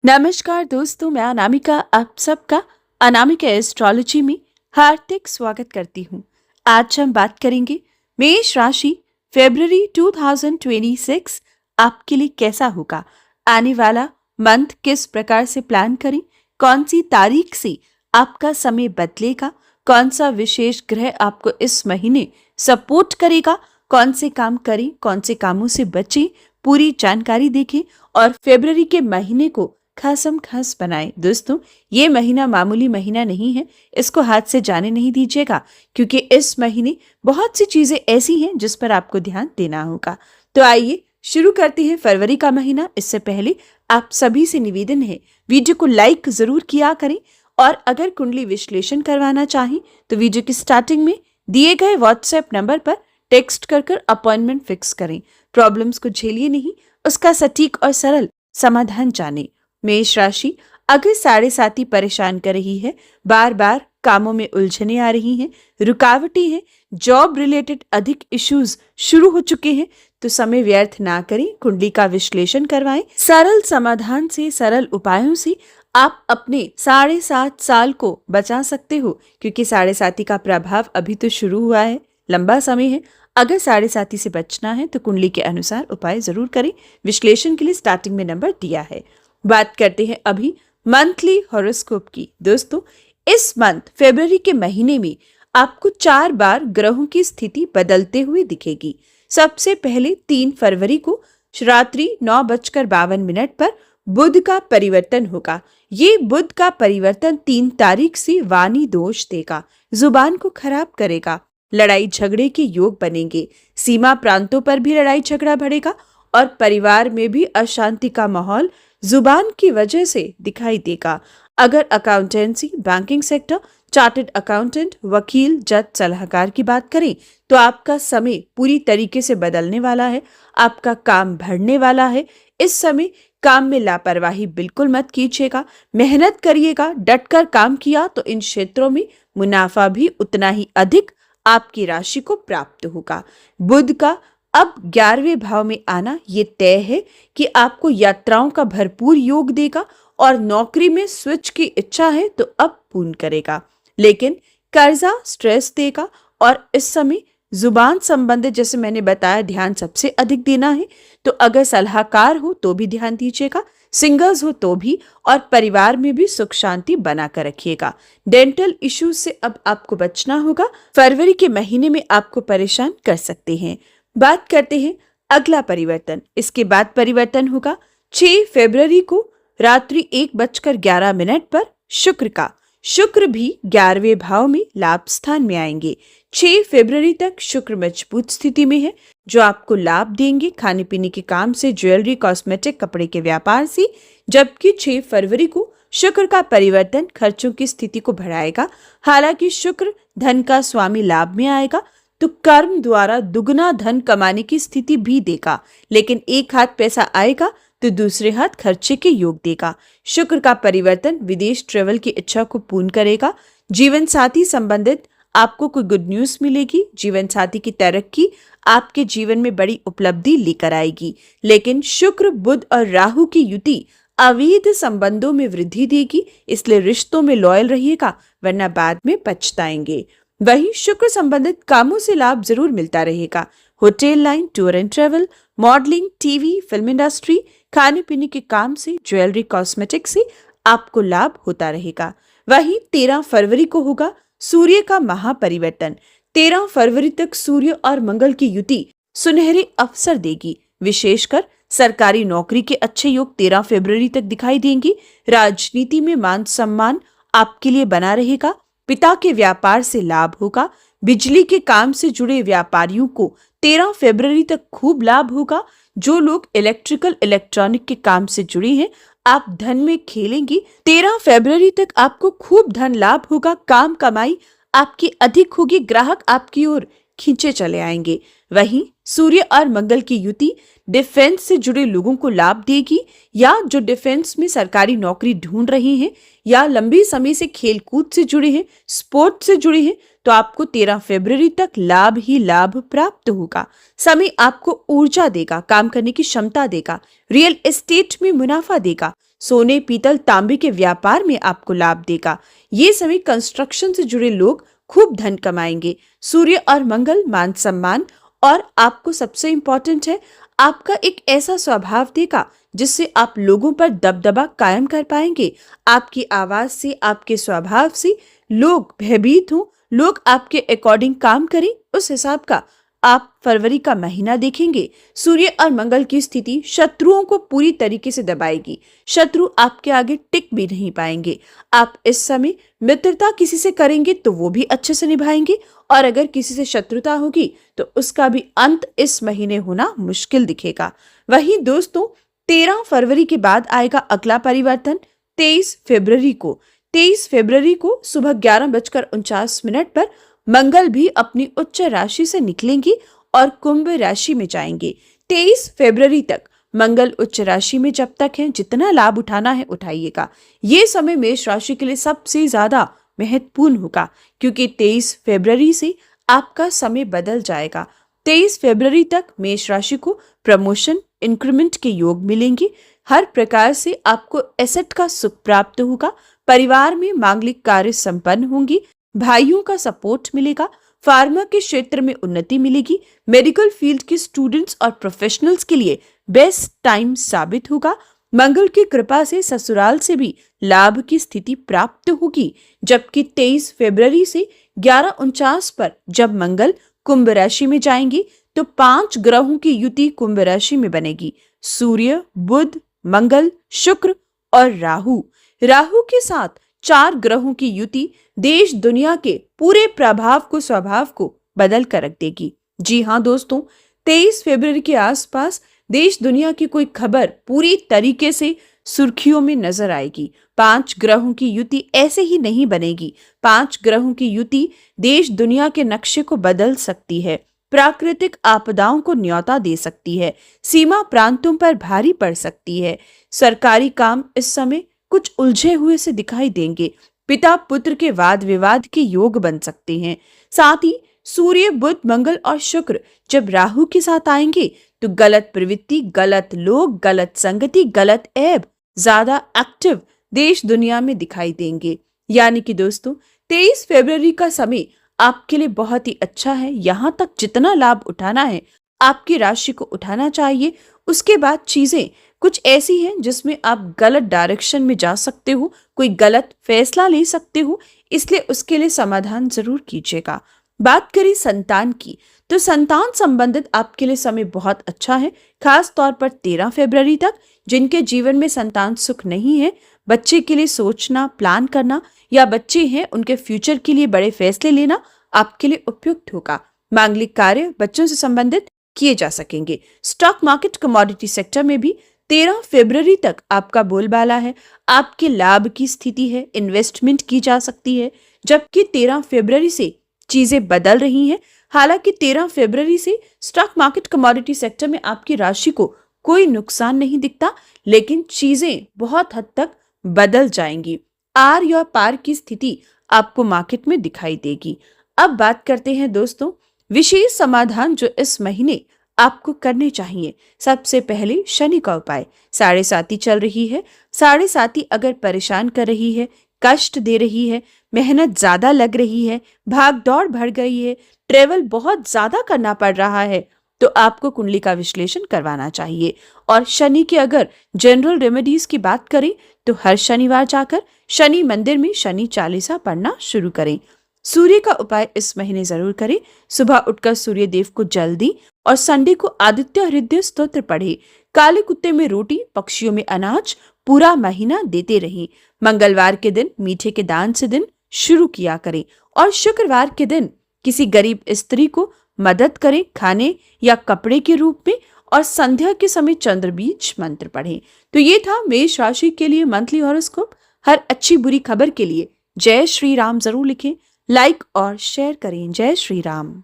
नमस्कार दोस्तों, मैं अनामिका आप सबका अनामिका एस्ट्रोलॉजी में हार्दिक स्वागत करती हूँ। आज हम बात करेंगे मेष राशि फरवरी 2026 आपके लिए कैसा होगा। आने वाला मंथ किस प्रकार से प्लान करें, कौन सी तारीख से आपका समय बदलेगा, कौन सा विशेष ग्रह आपको इस महीने सपोर्ट करेगा, कौन से काम करें, कौन से कामों से बचें, पूरी जानकारी देखें और फरवरी के महीने को खासम खास बनाएं। दोस्तों, ये महीना मामूली महीना नहीं है, इसको हाथ से जाने नहीं दीजिएगा क्योंकि इस महीने बहुत सी चीजें ऐसी हैं जिस पर आपको ध्यान देना होगा। तो आइए शुरू करते हैं फरवरी का महीना। इससे पहले आप सभी से निवेदन है, वीडियो को लाइक जरूर किया करें और अगर कुंडली विश्लेषण करवाना चाहें तो वीडियो की स्टार्टिंग में दिए गए व्हाट्सएप नंबर पर टेक्स्ट कर अपॉइंटमेंट फिक्स करें। प्रॉब्लम्स को झेलिए नहीं, उसका सटीक और सरल समाधान जानें। मेष राशि, अगर साढ़े साथी परेशान कर रही है, बार बार कामों में उलझने आ रही हैं, रुकावटें हैं, जॉब रिलेटेड अधिक इश्यूज शुरू हो चुके हैं, तो समय व्यर्थ ना करें, कुंडली का विश्लेषण करवाएं। सरल समाधान से, सरल उपायों से आप अपने 7.5 साल को बचा सकते हो क्योंकि साढ़े साथी का प्रभाव अभी तो शुरू हुआ है, लंबा समय है। अगर साढ़े साथी से बचना है तो कुंडली के अनुसार उपाय जरूर करें। विश्लेषण के लिए स्टार्टिंग में नंबर दिया है। बात करते हैं अभी मंथली हॉरोस्कोप की। दोस्तों, इस मंथ फरवरी के महीने में आपको 4 बार ग्रहों की स्थिति बदलते हुए दिखेगी। सबसे पहले 3 फरवरी को रात्रि 9:52 पर बुध का परिवर्तन होगा। ये बुध का परिवर्तन 3 तारीख से वाणी दोष देगा, जुबान को खराब करेगा, लड़ाई झगड़े के योग बनेंगे, सीमा प्रांतों पर भी लड़ाई झगड़ा बढ़ेगा और परिवार में भी अशांति का माहौल जुबान की वजह से दिखाई देगा। अगर accountancy, banking sector, chartered accountant, वकील, जज, सलाहकार की बात करें तो आपका समय पूरी तरीके से बदलने वाला है, आपका काम बढ़ने वाला है। इस समय काम में लापरवाही बिल्कुल मत कीजिएगा, मेहनत करिएगा। डटकर काम किया तो इन क्षेत्रों में मुनाफा भी उतना ही अधिक आपकी राशि को प्राप्त होगा। बुध का अब 11वें भाव में आना ये तय है कि आपको यात्राओं का भरपूर योग देगा और नौकरी में स्विच की इच्छा है तो अब पूर्ण करेगा, लेकिन कर्जा स्ट्रेस देगा और इस समय जुबान संबंधित, जैसे मैंने बताया, ध्यान सबसे अधिक देना है। तो अगर सलाहकार हो तो भी ध्यान दीजिएगा, सिंगल्स हो तो भी, और परिवार में भी सुख शांति बनाकर रखिएगा। डेंटल इश्यूज से अब आपको बचना होगा, फरवरी के महीने में आपको परेशान कर सकते हैं। बात करते हैं अगला परिवर्तन। इसके बाद परिवर्तन होगा 6 फरवरी को रात्रि 1:11 पर शुक्र का। शुक्र भी 11वें भाव में लाभ स्थान में आएंगे। 6 फरवरी तक शुक्र मजबूत स्थिति में है जो आपको लाभ देंगे खाने पीने के काम से, ज्वेलरी, कॉस्मेटिक, कपड़े के व्यापार से। जबकि 6 फरवरी को शुक्र का परिवर्तन खर्चों की स्थिति को बढ़ाएगा। हालांकि शुक्र धन का स्वामी लाभ में आएगा तो कर्म द्वारा दुगना धन कमाने की स्थिति भी देगा, लेकिन एक हाथ पैसा आएगा तो दूसरे हाथ खर्चे के योग देगा। शुक्र का परिवर्तन विदेश ट्रेवल की इच्छा को पूर्ण करेगा। जीवन साथी संबंधित आपको कोई गुड न्यूज मिलेगी। जीवन साथी की तरक्की आपके जीवन में बड़ी उपलब्धि लेकर आएगी, लेकिन शुक्र, बुध और राहु की युति अवैध संबंधों में वृद्धि देगी, इसलिए रिश्तों में लॉयल रहिएगा वरना बाद में पछताएंगे। वही शुक्र संबंधित कामों से लाभ जरूर मिलता रहेगा। Hotel line, tour and travel, modelling, TV, film industry, खाने पीने के काम से, ज्वेलरी, कॉस्मेटिक से आपको लाभ होता रहेगा। वही 13 फरवरी को होगा सूर्य का महापरिवर्तन। 13 फरवरी तक सूर्य और मंगल की युति सुनहरे अवसर देगी। विशेषकर सरकारी नौकरी के अच्छे योग 13 फरवरी तक दिखाई देंगे। राजनीति में मान सम्मान आपके लिए बना रहेगा। पिता के व्यापार से लाभ होगा। बिजली के काम से जुड़े व्यापारियों को 13 फरवरी तक खूब लाभ होगा। जो लोग इलेक्ट्रिकल, इलेक्ट्रॉनिक के काम से जुड़े हैं, आप धन में खेलेंगी। 13 फरवरी तक आपको खूब धन लाभ होगा। काम कमाई आपकी अधिक होगी, ग्राहक आपकी ओर खींचे चले आएंगे। वहीं सूर्य और मंगल की युति डिफेंस से जुड़े लोगों को लाभ देगी, या जो डिफेंस में सरकारी नौकरी ढूंढ रहे हैं या लंबी समय से खेलकूद से जुड़े हैं, स्पोर्ट्स से जुड़े हैं, तो आपको 13 फरवरी तक लाभ ही लाभ प्राप्त होगा। समय आपको ऊर्जा देगा, काम करने की क्षमता देगा, रियल एस्टेट में मुनाफा देगा, सोने पीतल तांबे के व्यापार में आपको लाभ देगा। ये समय कंस्ट्रक्शन से जुड़े लोग खूब धन कमाएंगे। सूर्य और मंगल मान सम्मान और आपको सबसे इंपॉर्टेंट है, आपका एक ऐसा स्वभाव देगा जिससे आप लोगों पर दबदबा कायम कर पाएंगे। आपकी आवाज से, आपके स्वभाव से लोग भयभीत हों, लोग आपके अकॉर्डिंग काम करें, उस हिसाब का आप फरवरी का महीना देखेंगे। सूर्य और मंगल की स्थिति शत्रुओं को पूरी तरीके से दबाएगी। शत्रु आपके आगे टिक भी नहीं पाएंगे। आप इस समय मित्रता किसी से करेंगे तो वो भी अच्छे से निभाएंगे, और अगर किसी से शत्रुता होगी तो उसका भी अंत इस महीने होना मुश्किल दिखेगा। वहीं दोस्तों 13 फरवरी के बाद आएगा अगला परिवर्तन 23 फरवरी को। 23 फरवरी को सुबह 11:49 पर मंगल भी अपनी उच्च राशि से निकलेंगी और कुंभ राशि में जाएंगे। 23 फरवरी तक मंगल उच्च राशि में जब तक है, जितना लाभ उठाना है उठाइएगा। ये समय मेष राशि के लिए सबसे ज्यादा महत्वपूर्ण होगा, क्योंकि 23 फरवरी से आपका समय बदल जाएगा। 23 फरवरी तक मेष राशि को प्रमोशन, इंक्रीमेंट के योग मिलेंगे। हर प्रकार से आपको एसेट का सुख प्राप्त होगा। परिवार में मांगलिक कार्य संपन्न होंगी। भाइयों का सपोर्ट मिलेगा। फार्मा के क्षेत्र में उन्नति मिलेगी। मेडिकल फील्ड के स्टूडेंट्स और प्रोफेशनल्स के लिए बेस्ट टाइम साबित होगा। मंगल की कृपा से ससुराल से भी लाभ की स्थिति प्राप्त होगी। जबकि 23 फरवरी से 11:49 पर जब मंगल कुंभ राशि में जाएंगे तो 5 ग्रहों की युति कुंभ राशि में बनेगी। सूर्य, बुध, मंगल, शुक्र और राहु। राहु के साथ 4 ग्रहों की युति देश दुनिया के पूरे प्रभाव को, स्वभाव को बदल कर रख देगी। जी हाँ दोस्तों, 23 फरवरी के आसपास देश दुनिया की कोई खबर पूरी तरीके से सुर्खियों में नजर आएगी। 5 ग्रहों की युति ऐसे ही नहीं बनेगी। 5 ग्रहों की युति देश दुनिया के नक्शे को बदल सकती है। प्राकृतिक आपदाओं को न्योता दे सकती है। सीमा प्रांतों पर भारी पड़ सकती है। सरकारी काम इस समय कुछ उलझे हुए से दिखाई देंगे। पिता पुत्र के वाद विवाद के योग बन सकते हैं। साथ ही सूर्य, बुध, मंगल और शुक्र जब राहु के साथ आएंगे तो गलत प्रवृत्ति, गलत लोग, गलत संगति, गलत ऐब ज्यादा एक्टिव देश दुनिया में दिखाई देंगे। यानी कि दोस्तों 23 फरवरी का समय आपके लिए बहुत ही अच्छा है। यहाँ तक जितना लाभ उठाना है आपकी राशि को उठाना चाहिए। उसके बाद चीजें कुछ ऐसी हैं जिसमें आप गलत डायरेक्शन में जा सकते हो, कोई गलत फैसला ले सकते हो, इसलिए उसके लिए समाधान जरूर कीजिएगा। बात करें संतान की, तो संतान संबंधित आपके लिए समय बहुत अच्छा है। खास तौर पर 13 फरवरी तक जिनके जीवन में संतान सुख नहीं है, बच्चे के लिए सोचना, प्लान करना, या बच्चे हैं उनके फ्यूचर के लिए बड़े फैसले लेना आपके लिए उपयुक्त होगा। मांगलिक कार्य बच्चों से संबंधित किए जा सकेंगे। स्टॉक मार्केट, कमोडिटी सेक्टर में भी 13 फरवरी तक आपका बोलबाला है। आपके लाभ की स्थिति है, इन्वेस्टमेंट की जा सकती है। जबकि 13 फरवरी से चीजें बदल रही हैं। हालांकि 13 फरवरी से स्टॉक मार्केट, कमोडिटी सेक्टर में आपकी राशि को कोई नुकसान नहीं दिखता, लेकिन चीजें बहुत हद तक बदल जाएंगी। आर या पार की स्थिति आपको मार्केट में दिखाई देगी। अब बात करते हैं दोस्तों विशेष समाधान जो इस महीने आपको करने चाहिए। सबसे पहले शनि का उपाय। 7.5 चल रही है। 7.5 अगर परेशान कर रही है, कष्ट दे रही है, मेहनत ज्यादा लग रही है, भाग दौड़ बढ़ गई है, ट्रेवल बहुत ज्यादा करना पड़ रहा है, तो आपको कुंडली का विश्लेषण करवाना चाहिए। और शनि के अगर जनरल रेमेडीज की बात करें तो हर शनिवार जाकर शनि मंदिर में शनि चालीसा पढ़ना शुरू करें। सूर्य का उपाय इस महीने जरूर करें। सुबह उठकर सूर्य देव को जल दी और संडे को आदित्य हृदय स्तोत्र पढ़े। काले कुत्ते में रोटी, पक्षियों में अनाज पूरा महीना देते रहें। मंगलवार के दिन मीठे के दान से दिन शुरू किया करें और शुक्रवार के दिन किसी गरीब स्त्री को मदद करें खाने या कपड़े के रूप में, और संध्या के समय चंद्रबीज मंत्र पढ़ें। तो ये था मेष राशि के लिए मंथली हॉरोस्कोप। हर अच्छी बुरी खबर के लिए जय श्री राम जरूर लिखें, लाइक और शेयर करें। जय श्री राम।